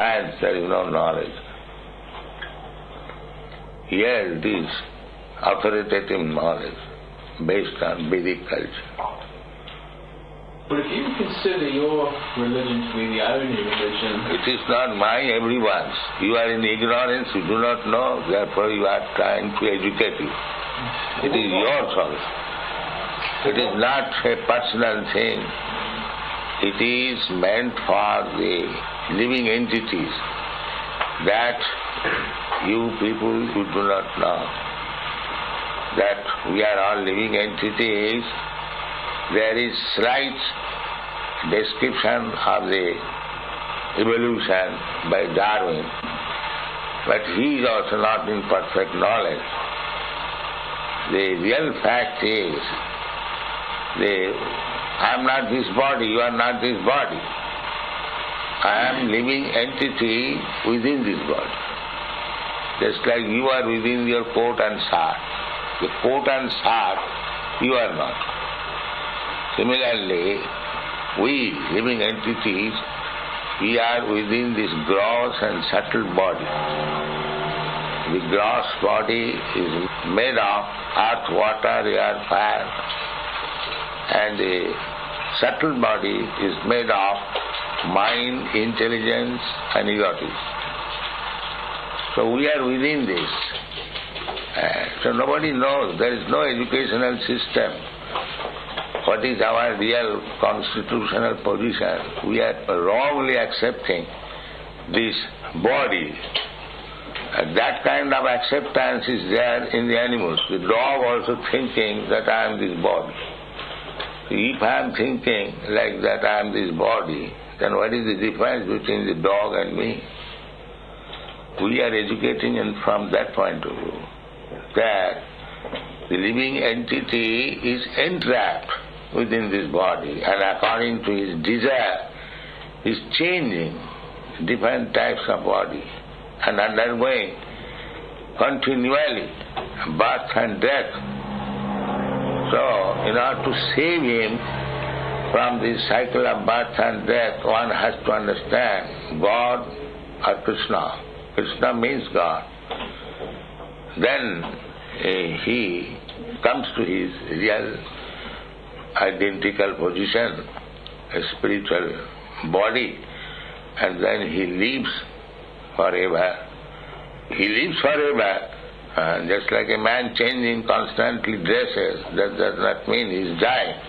and there is no knowledge. Here it is authoritative knowledge based on Vedic culture. But if you consider your religion to be the only religion... It is not mine, everyone's. You are in ignorance, you do not know, therefore you are trying to educate you. It is your choice. It is not a personal thing. It is meant for the living entities that you people who do not know that we are all living entities. There is slight description of the evolution by Darwin, but he is also not in perfect knowledge. The real fact is, I am not this body, you are not this body. I am living entity within this body. Just like you are within your coat and shirt. The coat and shirt, you are not. Similarly, we living entities, we are within this gross and subtle body. The gross body is made of earth, water, air, fire, and the subtle body is made of mind, intelligence and egotism. So we are within this. So nobody knows, there is no educational system. What is our real constitutional position? We are wrongly accepting this body. That kind of acceptance is there in the animals. The dog also thinking that I am this body. If I am thinking like that I am this body, then what is the difference between the dog and me? We are educating and from that point of view that the living entity is entrapped within this body and according to his desire is changing different types of body and undergoing continually birth and death. So in order to save him from this cycle of birth and death, one has to understand God or Krishna. Krishna means God. Then he comes to his real identical position, a spiritual body, and then he lives forever. He lives forever, just like a man changing constantly dresses, that does not mean he is dying.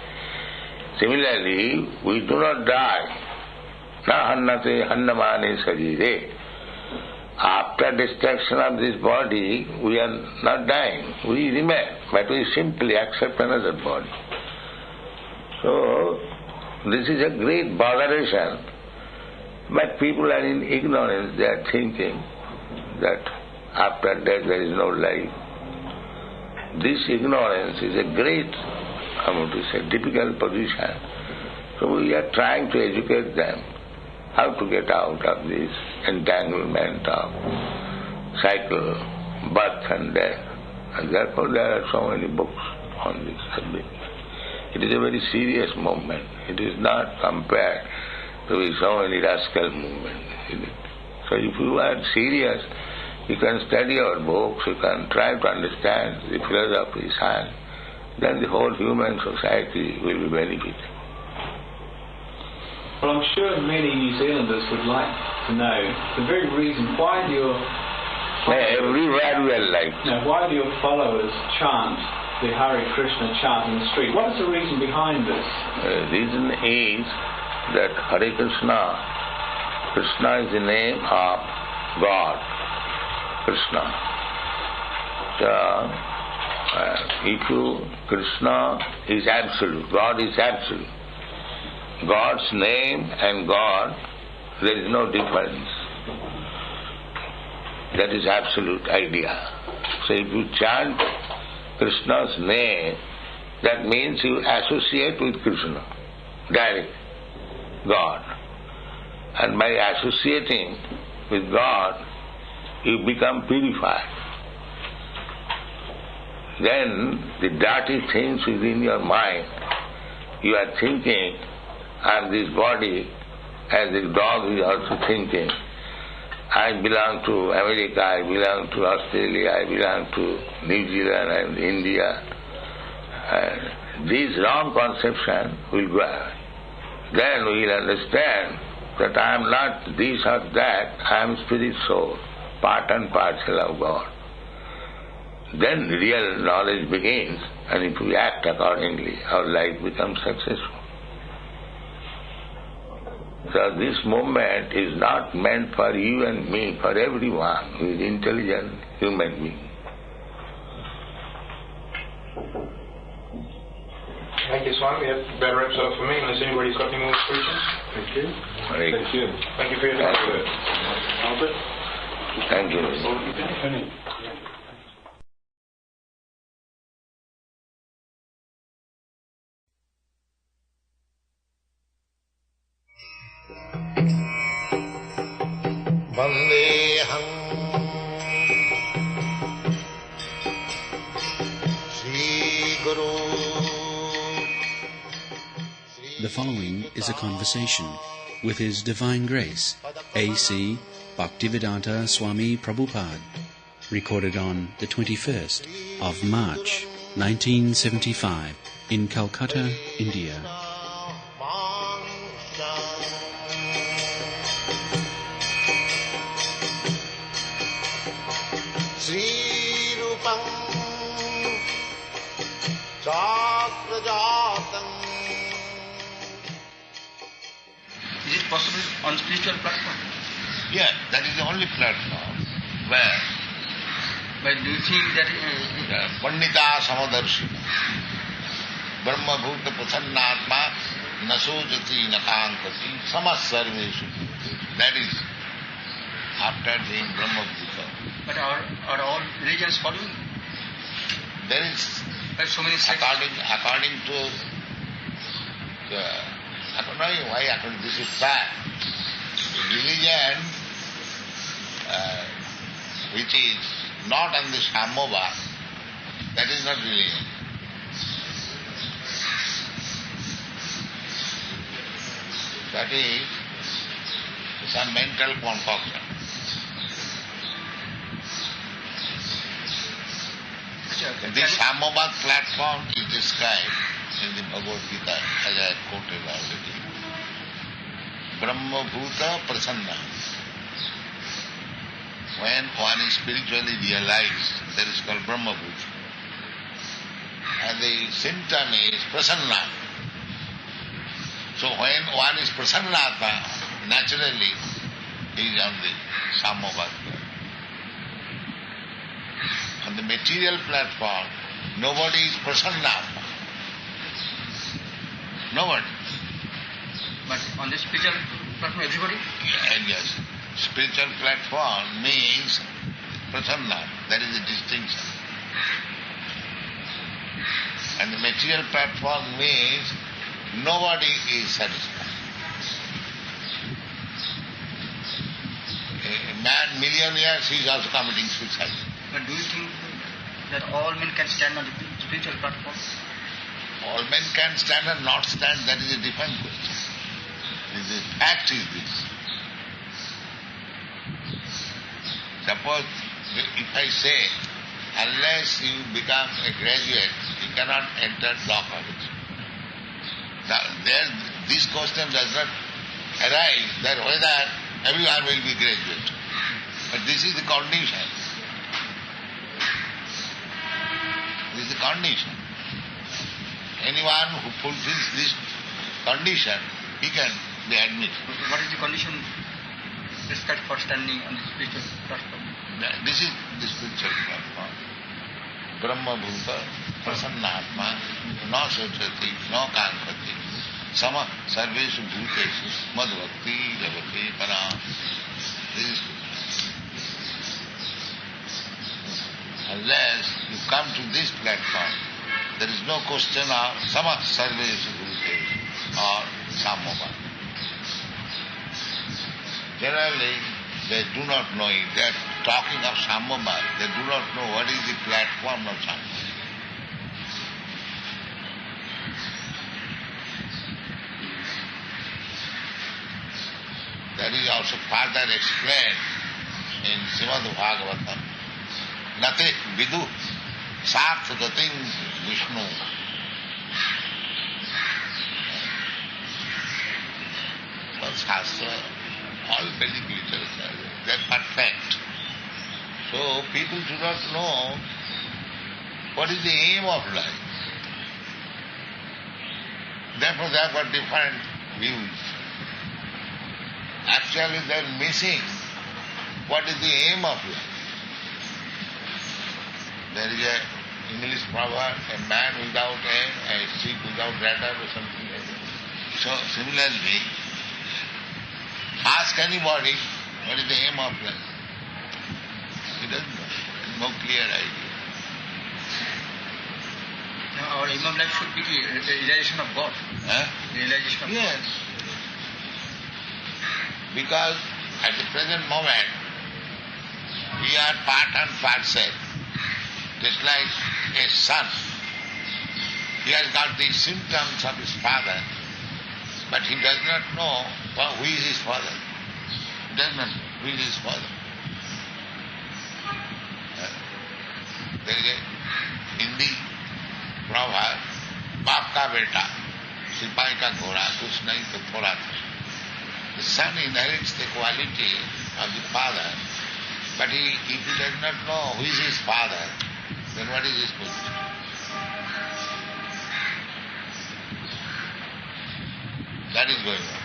Similarly, we do not die. Na hannate hannamane sarire. After destruction of this body, we are not dying. We remain, but we simply accept another body. So, this is a great botheration. But people are in ignorance. They are thinking that after death there is no life. This ignorance is a great, difficult position. So we are trying to educate them how to get out of this entanglement of cycle, birth and death. And therefore there are so many books on this subject. It is a very serious movement. It is not compared to so many rascal movements. So if you are serious, you can study our books, you can try to understand the philosophy, science, then the whole human society will be benefited. Well, I'm sure many New Zealanders would like to know the very reason why do your followers, everywhere we are like. Why do your followers chant the Hare Krishna chant in the street? What is the reason behind this? The reason is that Hare Krishna, Krishna is the name of God, Krishna. So, Krishna is absolute, God is absolute. God's name and God, there is no difference. That is absolute idea. So if you chant Krishna's name, that means you associate with Krishna, direct, God. And by associating with God, you become purified. Then the dirty things within your mind, you are thinking, and this body, as the dog is also thinking, I belong to America, I belong to Australia, I belong to New Zealand and India. These wrong conception will go away. Then we will understand that I am not this or that, I am spirit soul, part and parcel of God. Then real knowledge begins, and if we act accordingly, our life becomes successful. So this movement is not meant for you and me, for everyone who is intelligent human being. Thank you, Swami. That wraps up for me, unless anybody's got any more questions. Thank you. Right. Thank you. Thank you for your time. Albert? Thank you. Vandeham Sri Guru. The following is a conversation with His Divine Grace, A.C. Bhaktivedanta Swami Prabhupada, recorded on the 21st of March, 1975, in Calcutta, India. Sri Rupam Chakrajatam. Is it possible on spiritual platform? Yeah, that is the only platform where But do you think that Pandita Samadarshina Brahma Bhuta Prasannatma Nasojati Nakankati Samasarveshu. That is after being Brahma Bhuta. but are all religions following? There is There are so many sects. according to I don't know why according this is fact. Religion which is not on the Samovar, that is not religion. That is some mental concoction. This Samovad platform is described in the Bhagavad Gita as I quoted already. Brahma Bhuta Prasanna. When one is spiritually realized, that is called Brahma Bhuta. And the symptom is Prasanna. So when one is Prasannatma, naturally he is on the Samovad. On the material platform, nobody is Prasannatma. Nobody. But on the spiritual platform, everybody? And yes, spiritual platform means Prasanna. That is the distinction. And the material platform means nobody is satisfied. A man, millionaire, he is also committing suicide. But do you think that all men can stand on the spiritual platform? All men can stand or not stand, that is a different question. The fact is this. Suppose if I say, unless you become a graduate, you cannot enter law college. Now, this question does not arise that whether everyone will be graduate. But this is the condition. This is the condition. Anyone who fulfills this condition, he can be admitted. What is the condition prescribed for standing on the spiritual platform? This is the spiritual platform. Brahma Bhuta, Prasannatma, no Sochati, no Kankati, Sama Sarveshu Bhuteshu, Madhvakti, Lavati, Para. This is unless you come to this platform, there is no question of Sama Sarveshu Bhuteshu or Samova. Generally, they do not know it. They are talking of Samova. They do not know what is the platform of Samova. That is also further explained in Srimad Bhagavatam, Nate Vidu Sarth Gating Vishnu. Shastra, all Vedic literature, they are perfect. So people do not know what is the aim of life. Therefore they have got different views. Actually they are missing what is the aim of life. There is an English proverb, a man without aim, a sheep without rudder or something like that. So similarly, ask anybody what is the aim of life. He doesn't know. No clear idea. Our aim of life should be the realization of God. Realization of yes. God. Because at the present moment, we are part and parcel. Just like a son. He has got the symptoms of his father, but he does not know who is his father. He does not know who is his father. There is a Hindi proverb, बाप का बेटा, सिपाही का घोड़ा, कुछ नहीं तो थोड़ा था. The son inherits the quality of the father, but if he does not know who is his father, then what is his position? That is going on.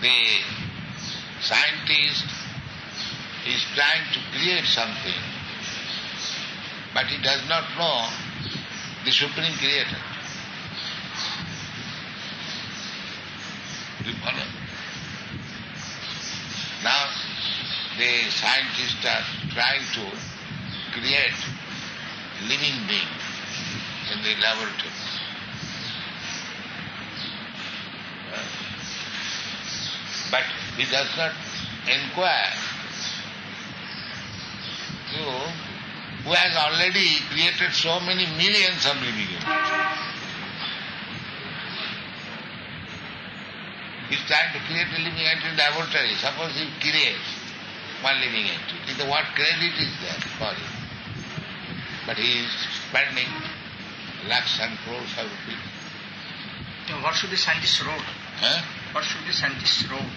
The scientist is trying to create something, but he does not know the Supreme Creator. Do you follow? Now, the scientists are trying to create living beings in the laboratory. But he does not inquire who has already created so many millions of living entities. He is trying to create a living entity in the laboratory. Suppose he creates one living entity, then what credit is there for him? But he is spending lakhs and crores of rupees. What should the scientist's role? What should the scientist's role?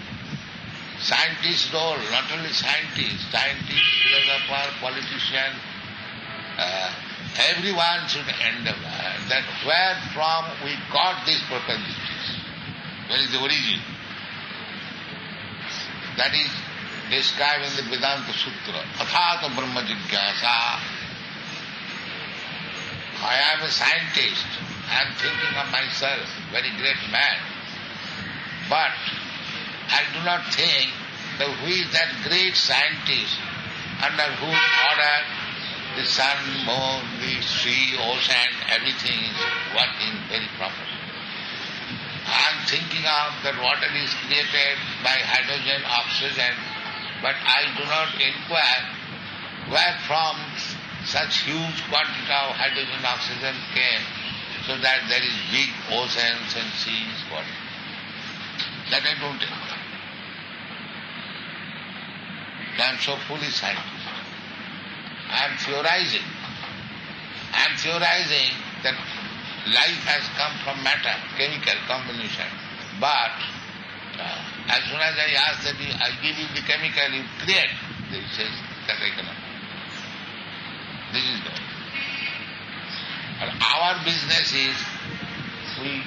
Scientist's role, not only scientist, philosopher, politician, everyone should endeavor that where from we got these propensities, where is the origin. That is described in the Vedanta Sutra. Athata Brahma Jigyasa. I am a scientist. I am thinking of myself, very great man. But I do not think that who is that great scientist under whose order the sun, moon, the sea, ocean, everything is working very properly. I am thinking of that water is created by hydrogen, oxygen, but I do not inquire where from such huge quantity of hydrogen, oxygen came, so that there is big oceans and seas, what? That I don't inquire. I am so fully scientific. I am theorizing. I am theorizing that life has come from matter, chemical combination. But as soon as I ask that I give you the chemical, you create, he says that I cannot. This is the. And our business is, we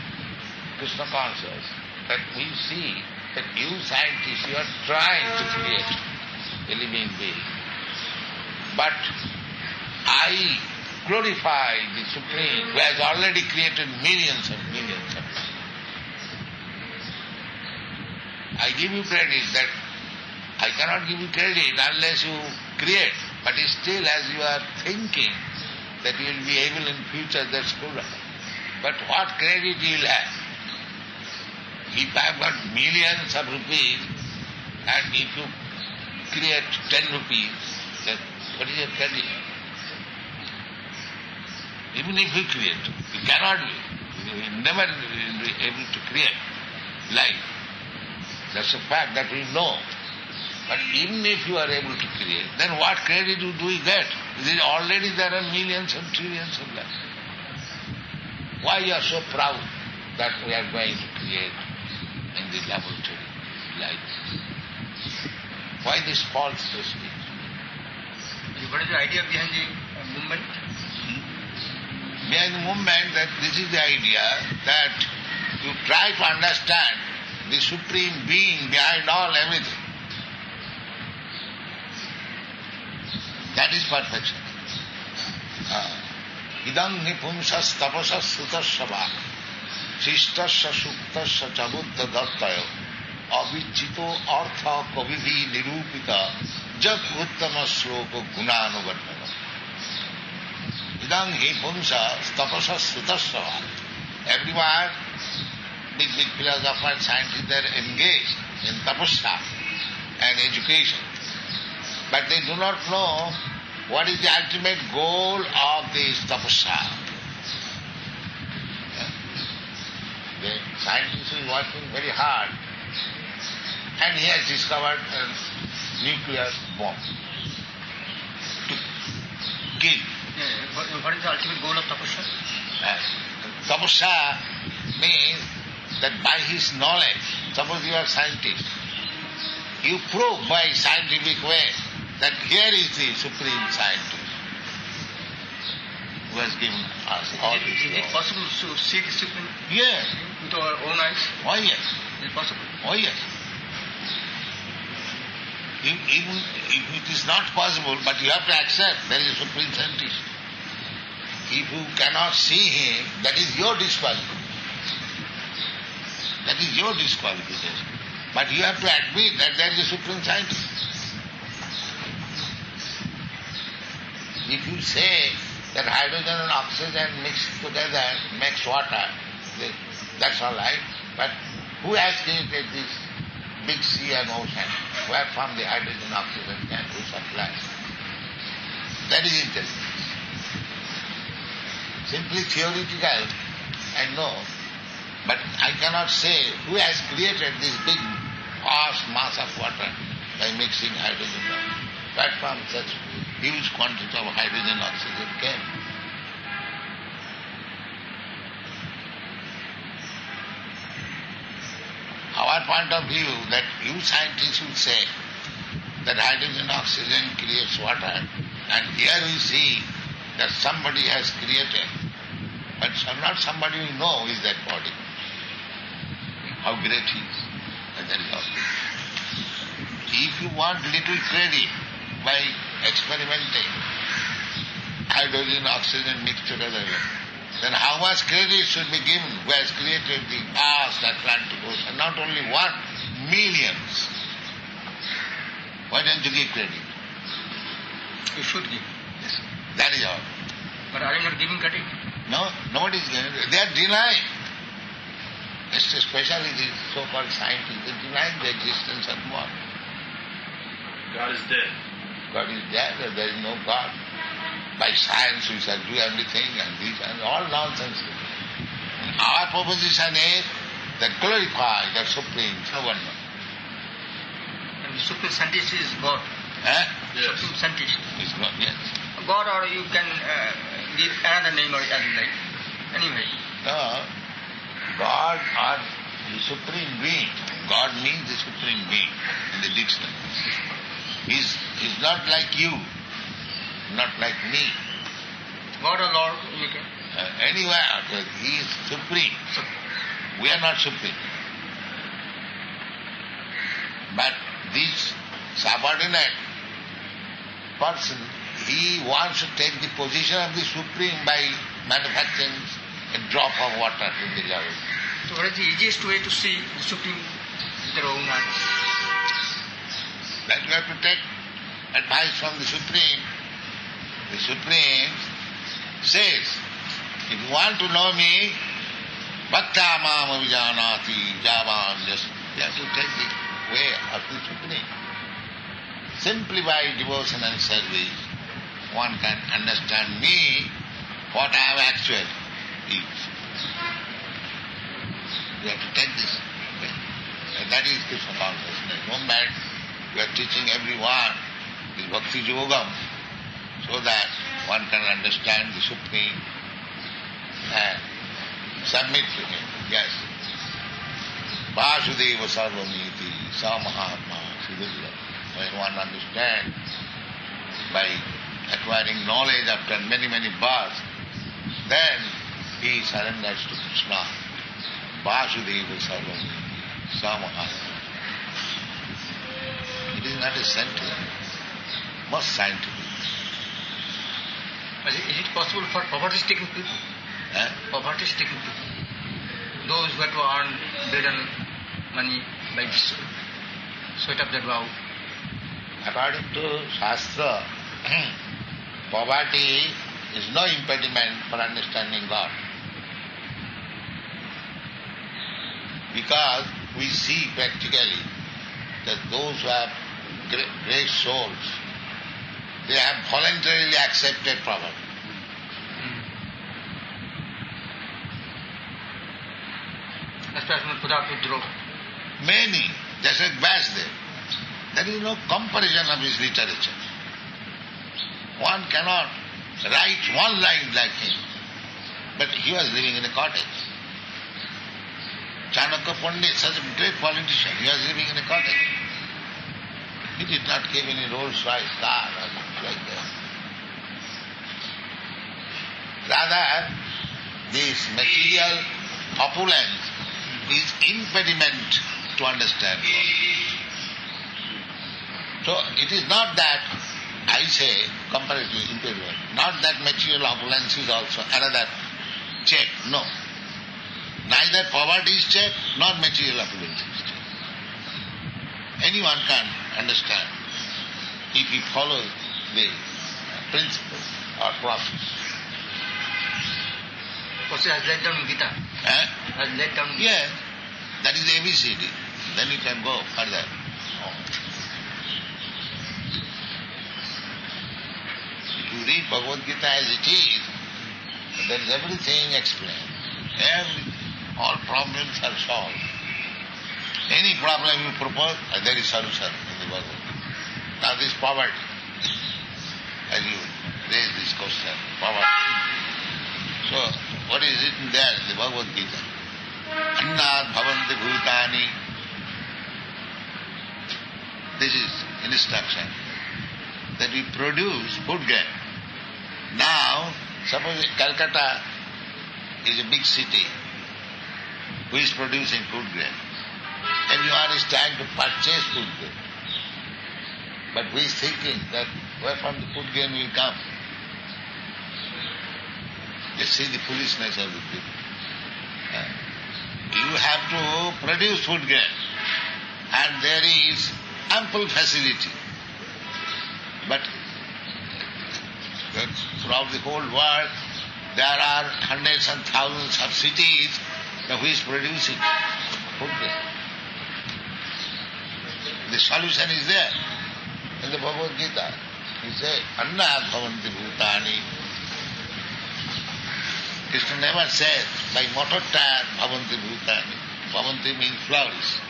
Krishna conscious, that we see that you scientists, you are trying to create a living being. But I glorify the Supreme who has already created millions and millions of people. I give you credit that I cannot give you credit unless you create. But still as you are thinking that you will be able in future, that's good. But what credit you will have? If I have got millions of rupees and if you create 10 rupees, then what is your credit? Even if you create, you cannot be. You will never be able to create life. That's a fact that we know. But even if you are able to create, then what credit do we get? Already there are millions and trillions of them. Why you are so proud that we are going to create in the laboratory like this? Why this false prestige? What is the idea behind the movement? Behind the movement, that this is the idea that you try to understand the Supreme Being behind all everything. That is perfection. Idam nipumsas tapasas sutasava sishtasya suktasya chabuddha dattayo avichito artha kavivi nirupita jat uttama sloka gunanuvartana. Idam nipumsas tapasas sutasava. Everyone, big philosophers, scientists, they are engaged in tapasya and education. But they do not know what is the ultimate goal of this tapasya. The scientist is working very hard and he has discovered a nuclear bomb to kill. What is the ultimate goal of tapasya? Tapasya means that by his knowledge, suppose you are a scientist, you prove by scientific way that here is the supreme scientist who has given us all this. Is it possible to see the supreme? Yes. With our own eyes? Oh yes. Is it possible? Oh yes. Even if it is not possible, but you have to accept there is a supreme scientist. If you cannot see him, that is your disqualification. That is your disqualification. But you have to admit that there is a supreme scientist. If you say that hydrogen and oxygen mixed together makes water, that's all right. But who has created this big sea and ocean? Where from the hydrogen and oxygen can who supply? That is intelligence. Simply theoretical, I know. But I cannot say who has created this big vast mass of water by mixing hydrogen and oxygen. Where from such huge quantity of hydrogen and oxygen came? Our point of view that you scientists will say that hydrogen and oxygen creates water, and here we see that somebody has created, but not somebody we know is that body. How great he is. And that is all. If you want little credit by experimenting hydrogen and oxygen mixed together, then how much credit should be given who has created the vast Atlantic Ocean? Not only one, millions. Why don't you give credit? You should give. Yes. That is all. But are you not giving credit? No, nobody is giving. They are denying. Especially the so-called scientists, they are denying the existence of God. God is dead. God is dead, there is no God. By science we shall do everything and this and all nonsense. And our proposition is that glorify the Supreme, no one knows. And the supreme scientist is God. Yes. Supreme scientist. It's God, yes. God, or you can give another name or other like. Anyway. No. God or the Supreme Being. God means the Supreme Being in the dictionary. He's not like you, not like me. God or Lord, you can. Anywhere, He is supreme. We are not supreme. But this subordinate person, he wants to take the position of the supreme by manufacturing a drop of water in the level. So what is the easiest way to see the supreme with their own eyes? That you have to take advice from the Supreme. The Supreme says, if you want to know me, bhakta mam avijanati javan, just you have to take the way of the Supreme. Simply by devotion and service, one can understand me, what I am actually is. You have to take this way. And that is Krishna consciousness. Movement we are teaching everyone this Bhakti Yogam so that one can understand the Supreme and submit to Him. Yes. Vasudeva Sarvamiti Sa Mahatma Sudhira. When one understands by acquiring knowledge after many, many births, then he surrenders to Krishna. Vasudeva Sarvamiti Sa Mahatma. It is not a sentence, most scientific. Is it possible for poverty-stricken people? Poverty-stricken people, those who have to earn bread and money by the sweat of their brow? According to Shastra, poverty is no impediment for understanding God. Because we see practically that those who have great souls, they have voluntarily accepted poverty. Many, just like Vasudev, there is no comparison of his literature. One cannot write one line like him, but he was living in a cottage. Chanakya Pandit, such a great politician, he was living in a cottage. He did not give any Rolls-Royce car or like that. Rather, this material opulence is impediment to understand God. So it is not that, I say, comparatively impediment, not that material opulence is also another check, no. Neither poverty is check, nor material opulence is check. Anyone can understand if he follows the principle or process. Also has laid down in Gita. Has laid down. Yes, that is the ABCD. Then you can go further. If you read Bhagavad Gita as it is, there is everything explained. All problems are solved. Any problem you propose, there is solution in the Bhagavad Gita. Now this poverty, as you raise this question, poverty. So, what is written there in the Bhagavad Gita? Annad bhavanti bhutani. This is instruction that we produce food grain. Now, suppose Calcutta is a big city. Who is producing food grain? Everyone is trying to purchase food grain. But who is thinking that where from the food grain will come? Just see the foolishness of the people. You have to produce food grain, and there is ample facility. But throughout the whole world, there are hundreds and thousands of cities. Now who is producing food grain? The solution is there in the Bhagavad Gita. He says, Annad bhavanti bhutani. Krishna never says, by motor tire bhavanti bhutani. Bhavanti means flourish.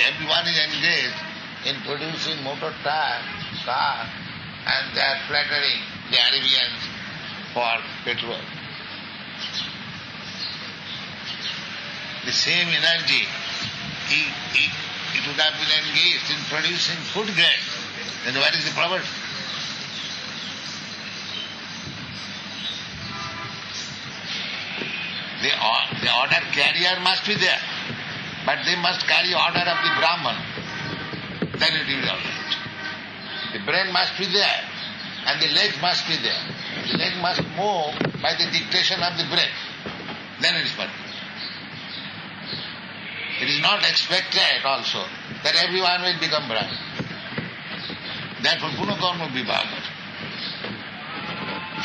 Everyone is engaged in producing motor tire, car, and they are flattering the Arabians for petrol. The same energy, it would have been engaged in producing food grain. Then what is the problem? The order carrier must be there, but they must carry order of the Brahman. Then it will be all right. The brain must be there, and the leg must be there. The leg must move by the dictation of the brain. Then it is perfect. It is not expected also that everyone will become Brahman. Therefore, Gunakarma Vibhaga.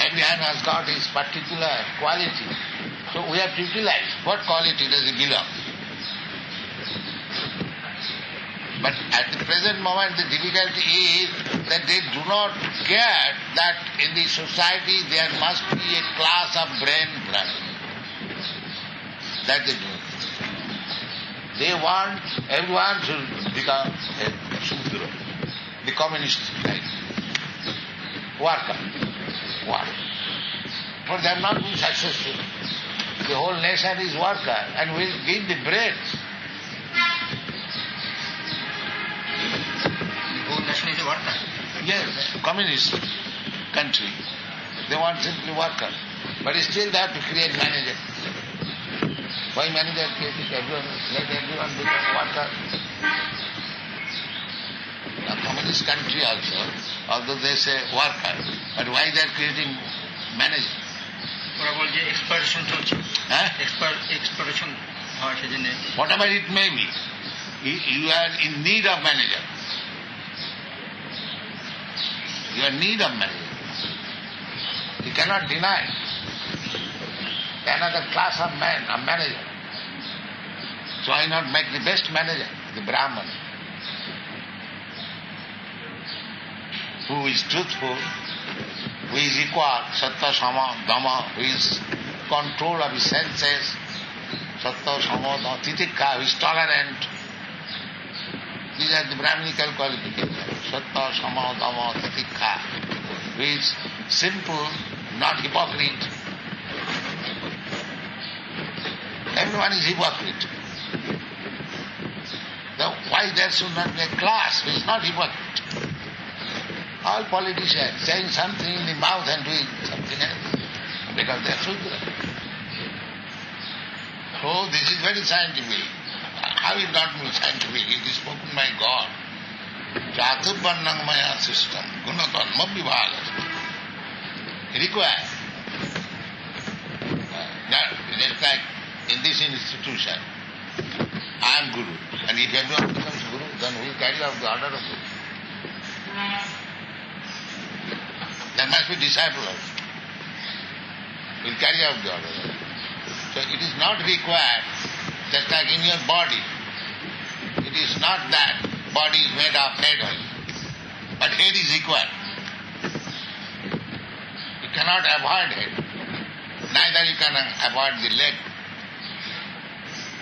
Everyone has got his particular quality. So we have to utilize what quality does it belong. But at the present moment the difficulty is that they do not care that in the society there must be a class of brain Brahmin. That they do. They want everyone to become a Sudra, the communist type. Worker. What? But they have not been successful. The whole nation is worker and will give the bread. The whole nation is a worker. Yes, communist country. They want simply worker. But still they have to create manager. Why manager creating everyone? Let everyone become worker. A communist country also, although they say worker, but why they are creating manager? ওরা বল যে exploitation চলছে Huh? Exploitation হয় সেজন্য Whatever it may be, you are in need of manager. You are in need of manager. You cannot deny. Another class of man, a manager. So why not make the best manager, the Brahman, who is truthful, who is equal, sattva, sama, dhamma, who is control of his senses, sattva, sama, dhamma, titikha, who is tolerant. These are the Brahminical qualifications. Sattva, sama, dhamma, titikha, who is simple, not hypocrite. Everyone is hypocrite. Now, why there should not be a class which is not hypocrite? All politicians saying something in the mouth and doing something else because they are Shudra. So this is very scientific. How is not scientific? It is spoken by God. Chaturvarnang maya system, gunakarma vibhaga. Required. Just like in this institution, I am Guru. And if everyone becomes Guru, then we carry out the order of Guru. There must be disciples. We will carry out the order. So it is not required, just like in your body. It is not that body is made of head only. But head is required. You cannot avoid head. Neither you can avoid the leg.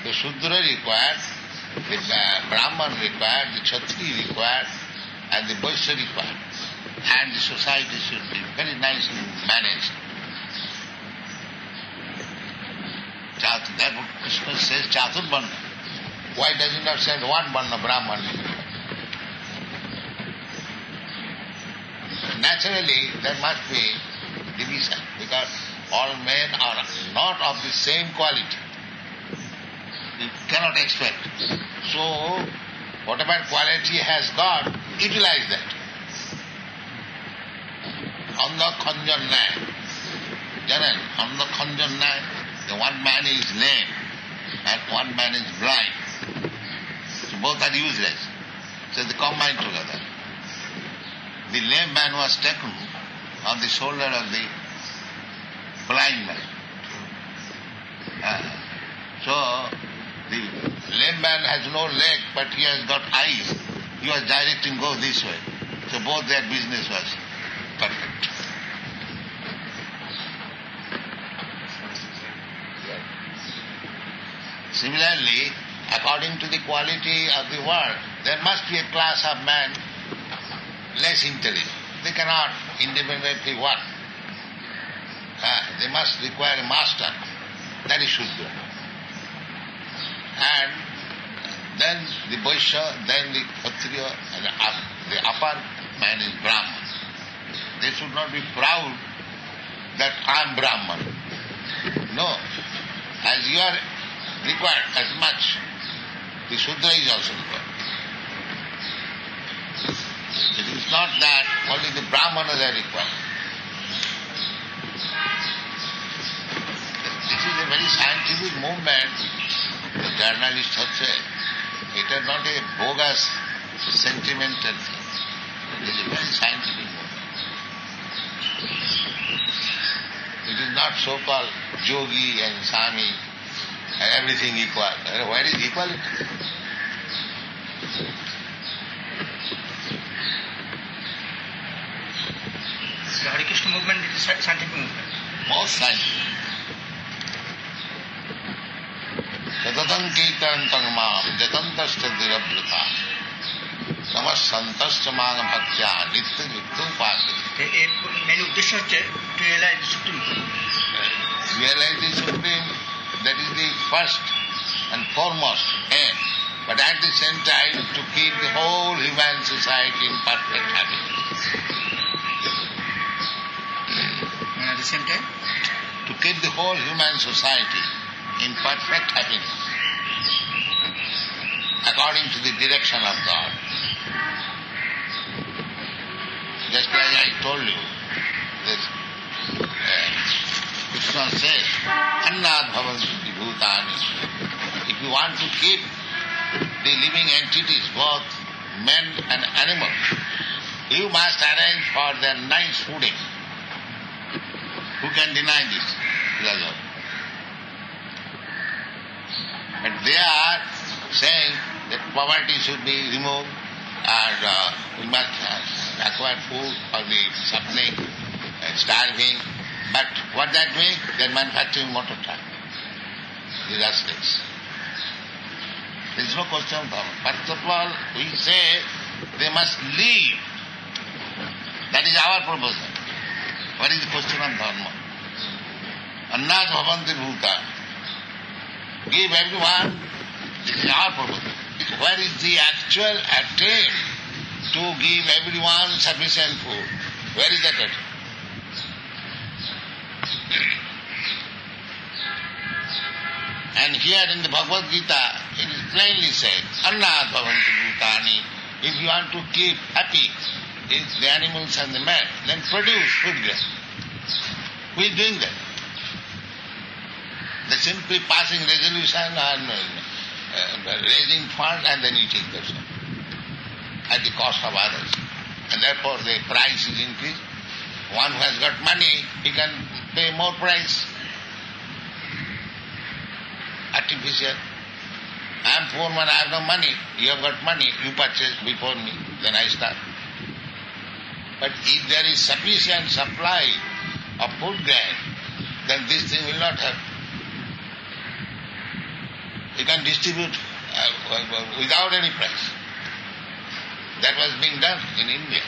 The Shudra required, the Brahman required, the Kshatriya required, and the Vaishya required. And the society should be very nicely managed. That's what Krishna says, Chaturvarna. Why does he not say one Varna, Brahman? Naturally, there must be division, because all men are not of the same quality. You cannot expect. So, whatever quality has got, utilize that. Anda khanjan nai. Janan, anda khanjan nai. The one man is lame and one man is blind. So both are useless. So they combine together. The lame man was taken on the shoulder of the blind man. So the lame man has no leg, but he has got eyes. He was directing, go this way. So both their business was perfect. Similarly, according to the quality of the world, there must be a class of man less intelligent. They cannot independently work. They must require a master. That is Shudra. And then the Vaishya, then the Kshatriya, and the upper man is Brahman. They should not be proud that I am Brahman. No. As you are required as much, the Shudra is also required. It is not that only the Brahmanas are required. This is a very scientific movement. The journalists have said it is not a bogus, sentimental thing. It is a very scientific movement. It is not so-called yogi and Swami and everything equal. Where is equality? The Hare Krishna movement is a scientific movement. Most scientific. Jatatam kirtantam mam, jatantasta dirabhrita. Namasantascha Maga Bhaktya Nitya Nitya Upasya. এর main উদ্দেশ্য হচ্ছে to realize supreme. Realize the Supreme, that is the first and foremost aim. But at the same time, to keep the whole human society in perfect happiness. And at the same time, To keep the whole human society in perfect happiness, according to the direction of God. Just like I told you, this Krishna says, Annad bhavanti bhutani. If you want to keep the living entities, both men and animals, you must arrange for their nice fooding. Who can deny this? But they are saying that poverty should be removed and we must acquire food for the suffering and starving. But what that means? They are manufacturing motor truck. These are states. There is no question of power. First of all, we say they must leave. That is our proposal. What is the question of dharma? Annat bhavanti bhuta. Give everyone. This is our proposal. Where is the actual attempt to give everyone sufficient food? Where is that attempt? And here in the Bhagavad Gita, it is plainly said, Annat bhavanti bhutani. If you want to keep happy the animals and the man, then produce food grain. Who is doing that? They simply passing resolution and raising funds and then eating the food at the cost of others. And therefore the price is increased. One who has got money, he can pay more price. Artificial. I am poor man, I have no money. You have got money, you purchase before me, then I start. But if there is sufficient supply of food grain, then this thing will not happen. You can distribute without any price. That was being done in India.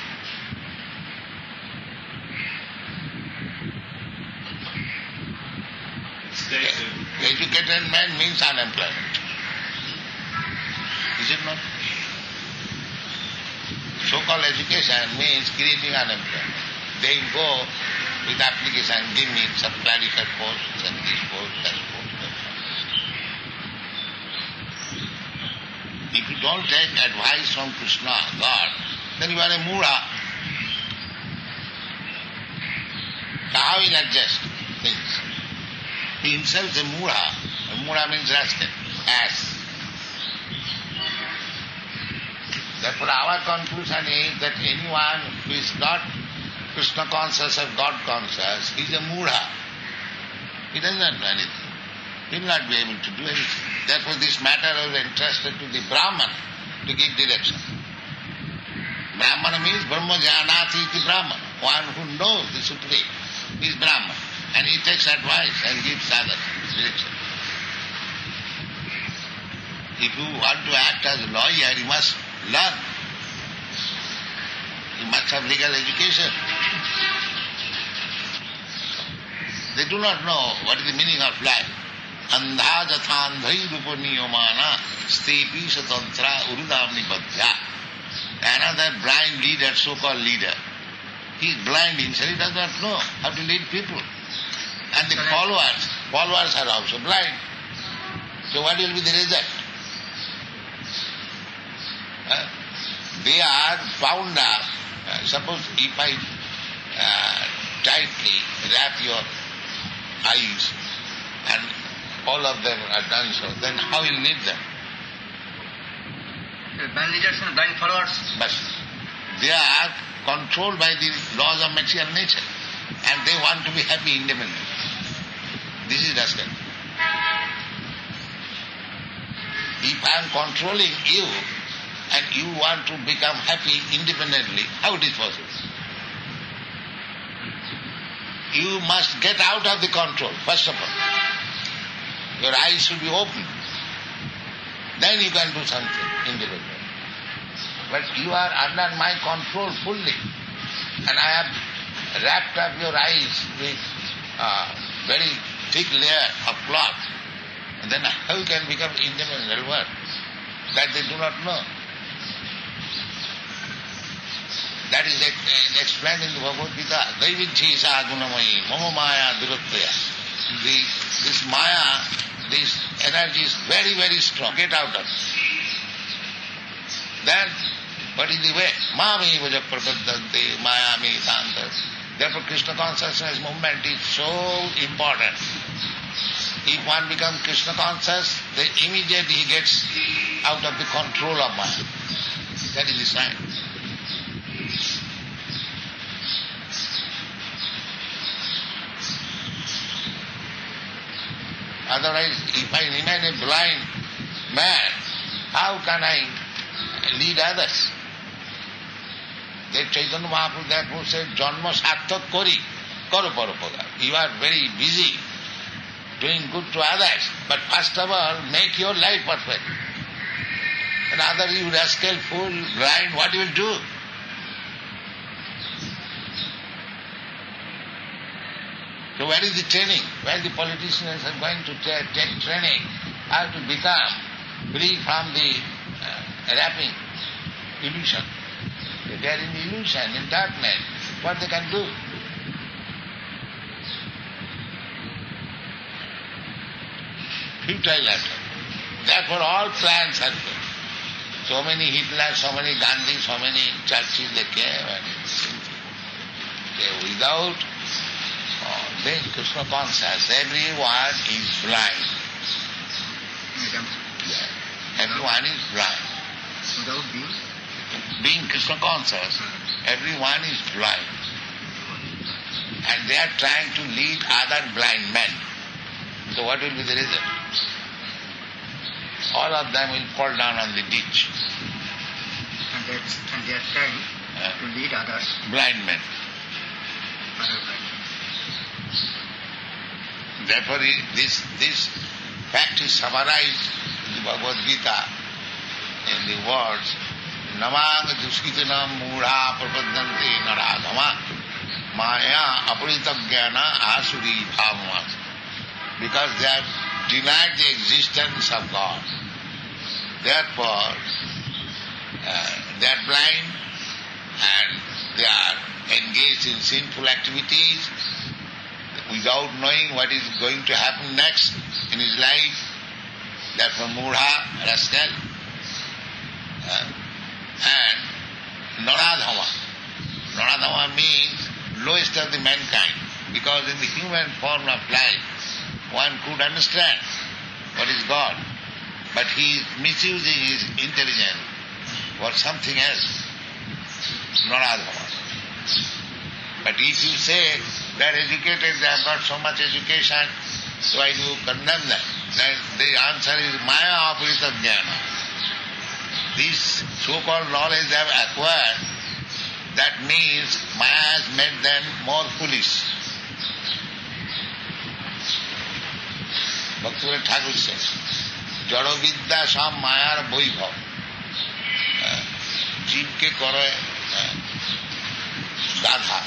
Educated man means unemployment. Is it not? So-called education means creating unemployment. They go with application, give me some clerical posts and this post, that post. If you don't take advice from Krishna, God, then you are a mura. How will adjust things? He himself is a mura. A mura means rascal, ass. Therefore our conclusion is that anyone who is not Krishna conscious or God conscious is a mura. He does not know anything. He will not be able to do anything. Therefore this matter was entrusted to the Brahman to give direction. Brahmana means Brahma Janati iti Brahman. One who knows the Supreme is Brahman. And he takes advice and gives others direction. If you want to act as a lawyer, you must learn. You must have legal education. They do not know what is the meaning of life. Andha jathandhai rupaniyamana stepi satantra urudamni badhya. Another blind leader, so-called leader. He is blind himself, he does not know how to lead people. And the followers are also blind. So what will be the result? They are bound up. Suppose if I tightly wrap your eyes and all of them are done so, then how will you lead them? blind leaders and blind followers. But they are controlled by the laws of material nature and they want to be happy independently. This is rascal. If I am controlling you and you want to become happy independently, how it is possible? You must get out of the control, first of all. Your eyes should be open. Then you can do something independently. but you are under my control fully. And I have wrapped up your eyes with a very thick layer of cloth. And then how you can become independent world? That they do not know. That is explained in the Bhagavad Gita. Daivichisa gunamayi, mama maya duratya. This maya, this energy is very, very strong. Get out of it. Then, what is the way? Mami vaja prapaddante, mayami santa. Therefore, Krishna consciousness movement is so important. If one becomes Krishna conscious, then immediately he gets out of the control of Maya. That is the sign. Otherwise, if I remain a blind man, how can I lead others? The Chaitanya Mahaprabhu therefore said, Janma sarthak kori, karo paropada. You are very busy doing good to others, but first of all, make your life perfect. And other you rascal, fool, blind, what you will do? So where is the training? Where the politicians are going to take training? How to become free from the wrapping, illusion. They are in illusion, in darkness. What they can do? Futile effort. Therefore all plans are good. So many Hitler, so many Gandhi, so many churches they came and they without being Krishna conscious, everyone is blind. Everyone is blind. Without being Krishna conscious, everyone is blind. And they are trying to lead other blind men. So what will be the result? All of them will fall down on the ditch. And they are trying to lead others. Blind men. Other blind. Therefore this fact is summarized in the Bhagavad Gita in the words Namang duskitanam mudha prapaddante naradhama maya aparitagyana asuri bhavamas. Because they have denied the existence of God. Therefore, they are blind and they are engaged in sinful activities without knowing what is going to happen next in his life. Therefore, mudha, rascal, and naradhama. Naradhama means lowest of the mankind, because in the human form of life, one could understand what is God, but he is misusing his intelligence for something else. Naradhama. But if you say they are educated, they have got so much education, so why do you condemn them? Then the answer is Maya Aparita Jnana. This so-called knowledge they have acquired, that means Maya has made them more foolish. Bhaktivedanta Thakur says, Jado Vidya Sam Mayar Boibhav. Jeev ke kore Gadha.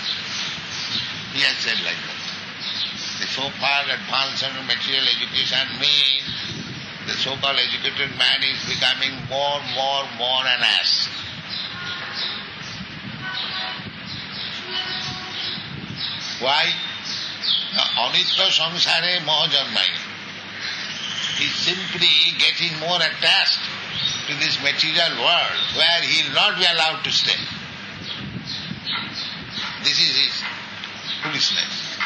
He has said like that. The so-far advanced and material education means the so-called educated man is becoming more an ass. Why? Anitya samsare mohajanmai. He is simply getting more attached to this material world where he will not be allowed to stay. This is his foolishness.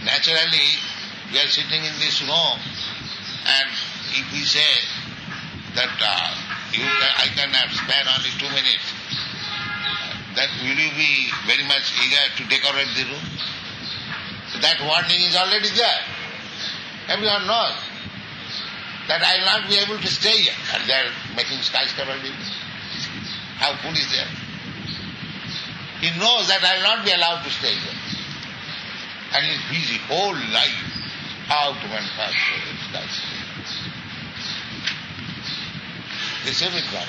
Naturally, we are sitting in this room, and if we say that I can have spare only 2 minutes, then will you be very much eager to decorate the room? So that warning is already there. Everyone knows that I will not be able to stay here. And they are making skyscraper buildings. How foolish they are. He knows that I will not be allowed to stay here. And he is busy whole life how to manufacture skyscraper. the same is God.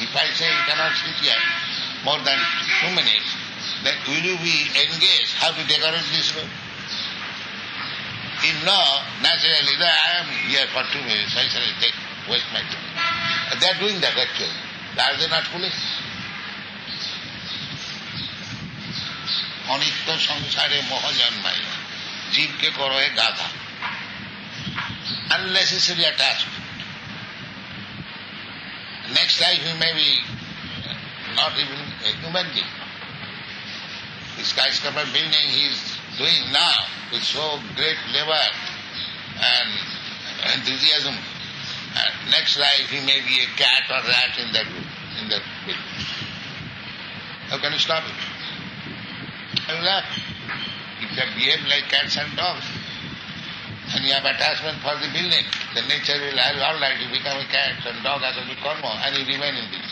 If I say you cannot sit here more than 2 minutes, then will you be engaged how to decorate this room? If no, naturally, I am here for 2 minutes, I shall waste my time. They are doing that actually. Are they not foolish? অনিত্য সংসারে মোহ জন্মায় জীবকে করো হে গাধা unnecessary attachment. Next life he may be not even a human being. The skyscraper building he is doing now with so great labor and enthusiasm. And next life he may be a cat or rat in that building. How can you stop it? You laugh. If you behave like cats and dogs, and you have attachment for the building, the nature will have all right, you become a cat and dog as a karma, and you remain in this.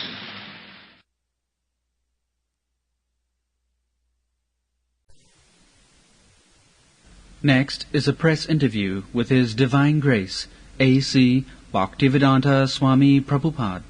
Next is a press interview with His Divine Grace, A.C. Bhaktivedanta Swami Prabhupada.